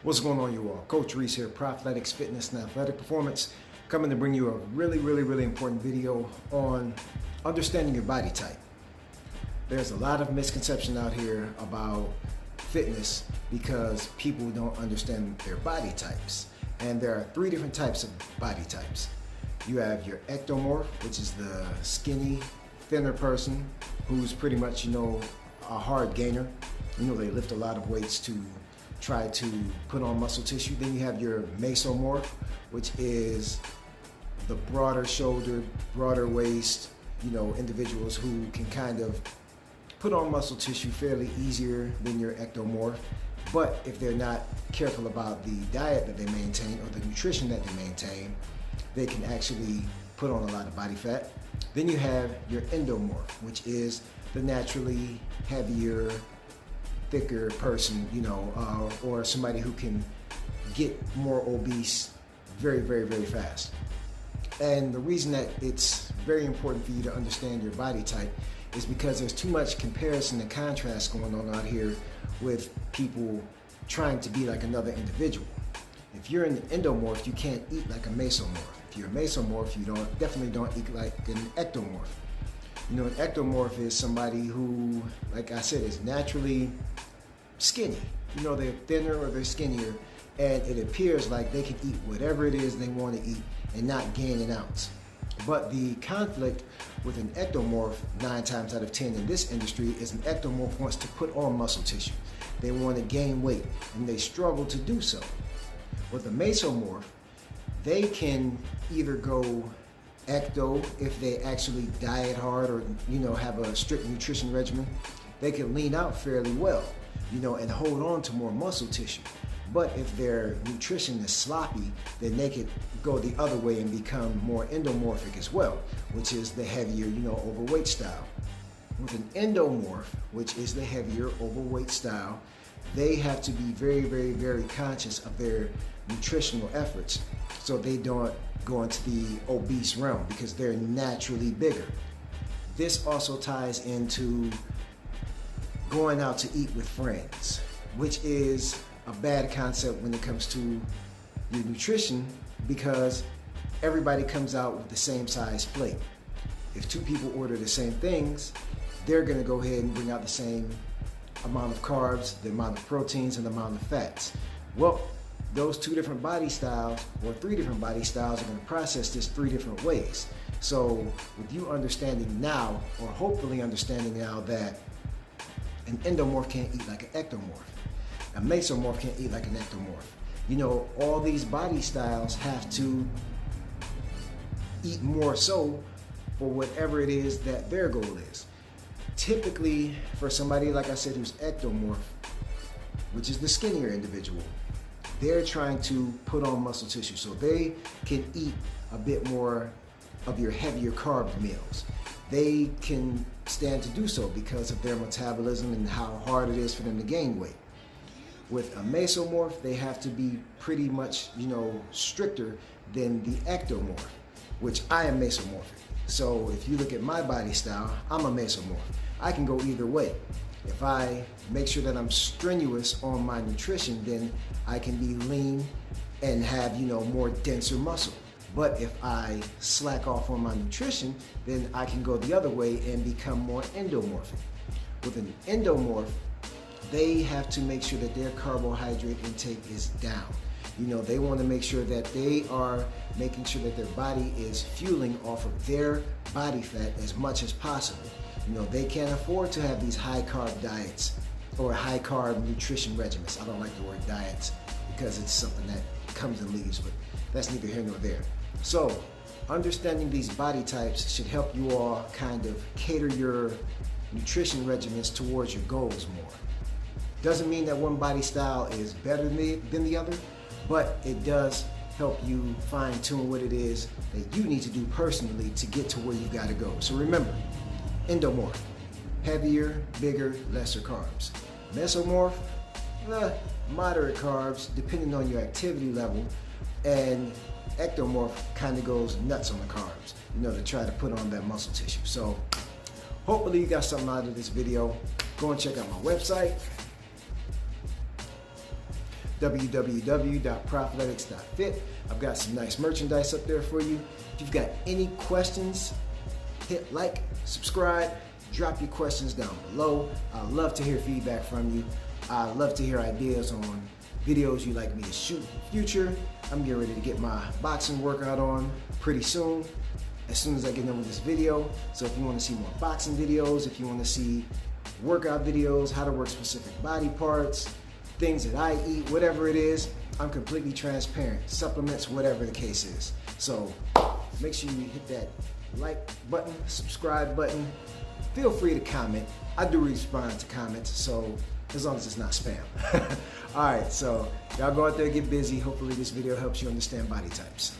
What's going on, you all? Coach Reese here, Athletics, Fitness, and Athletic Performance, coming to bring you a really important video on understanding your body type. There's a lot of misconception out here about fitness because people don't understand their body types. And there are three different types of body types. You have your ectomorph, which is the skinny, thinner person who's pretty much, a hard gainer. They lift a lot of weights to try to put on muscle tissue. Then you have your mesomorph, which is the broader shoulder, broader waist, individuals who can kind of put on muscle tissue fairly easier than your ectomorph. But if they're not careful about the diet that they maintain or the nutrition that they maintain, they can actually put on a lot of body fat. Then you have your endomorph, which is the naturally heavier, thicker person, or somebody who can get more obese very fast. And the reason that it's very important for you to understand your body type is because there's too much comparison and contrast going on out here with people trying to be like another individual. If you're an endomorph, you can't eat like a mesomorph. If you're a mesomorph, you definitely don't eat like an ectomorph. An ectomorph is somebody who, like I said, is naturally skinny. They're thinner or they're skinnier, and it appears like they can eat whatever it is they want to eat and not gain an ounce. But the conflict with an ectomorph 9 times out of 10 in this industry is an ectomorph wants to put on muscle tissue. They want to gain weight, and they struggle to do so. With a mesomorph, they can either go ecto if they actually diet hard or have a strict nutrition regimen. They can lean out fairly well, and hold on to more muscle tissue. But if their nutrition is sloppy, then they could go the other way and become more endomorphic as well, which is the heavier, overweight style. With an endomorph, which is the heavier, overweight style, they have to be very conscious of their nutritional efforts so they don't go into the obese realm because they're naturally bigger. This also ties into going out to eat with friends, which is a bad concept when it comes to your nutrition because everybody comes out with the same size plate. If 2 people order the same things, they're going to go ahead and bring out the same amount of carbs, the amount of proteins, and the amount of fats. Well, those 2 different body styles or 3 different body styles are going to process this 3 different ways. So with you understanding now, or hopefully understanding now, that an endomorph can't eat like an ectomorph, a mesomorph can't eat like an ectomorph. All these body styles have to eat more so for whatever it is that their goal is. Typically, for somebody, like I said, who's ectomorph, which is the skinnier individual, they're trying to put on muscle tissue so they can eat a bit more of your heavier carb meals. They can stand to do so because of their metabolism and how hard it is for them to gain weight. With a mesomorph, they have to be pretty much, stricter than the ectomorph, which I am mesomorphic. So if you look at my body style, I'm a mesomorph. I can go either way. If I make sure that I'm strenuous on my nutrition, then I can be lean and have, more denser muscle. But if I slack off on my nutrition, then I can go the other way and become more endomorphic. With an endomorph, they have to make sure that their carbohydrate intake is down. They want to make sure that they are making sure that their body is fueling off of their body fat as much as possible. They can't afford to have these high carb diets or high carb nutrition regimens. I don't like the word diets because it's something that comes and leaves, but that's neither here nor there. So understanding these body types should help you all kind of cater your nutrition regimens towards your goals more. Doesn't mean that one body style is better than the other, but it does help you fine tune what it is that you need to do personally to get to where you got to go. So remember, endomorph, heavier, bigger, lesser carbs. Mesomorph, moderate carbs depending on your activity level, and ectomorph kind of goes nuts on the carbs, to try to put on that muscle tissue. So hopefully you got something out of this video. Go and check out my website, www.prophletics.fit. I've got some nice merchandise up there for you. If you've got any questions, hit like, subscribe, drop your questions down below. I'd love to hear feedback from you. I'd love to hear ideas on videos you'd like me to shoot in the future. I'm getting ready to get my boxing workout on pretty soon, as soon as I get done with this video. So if you want to see more boxing videos, if you want to see workout videos, how to work specific body parts, things that I eat, whatever it is, I'm completely transparent. Supplements, whatever the case is. So make sure you hit that like button, subscribe button. Feel free to comment. I do respond to comments, so as long as it's not spam. All right, so y'all go out there, get busy. Hopefully this video helps you understand body types.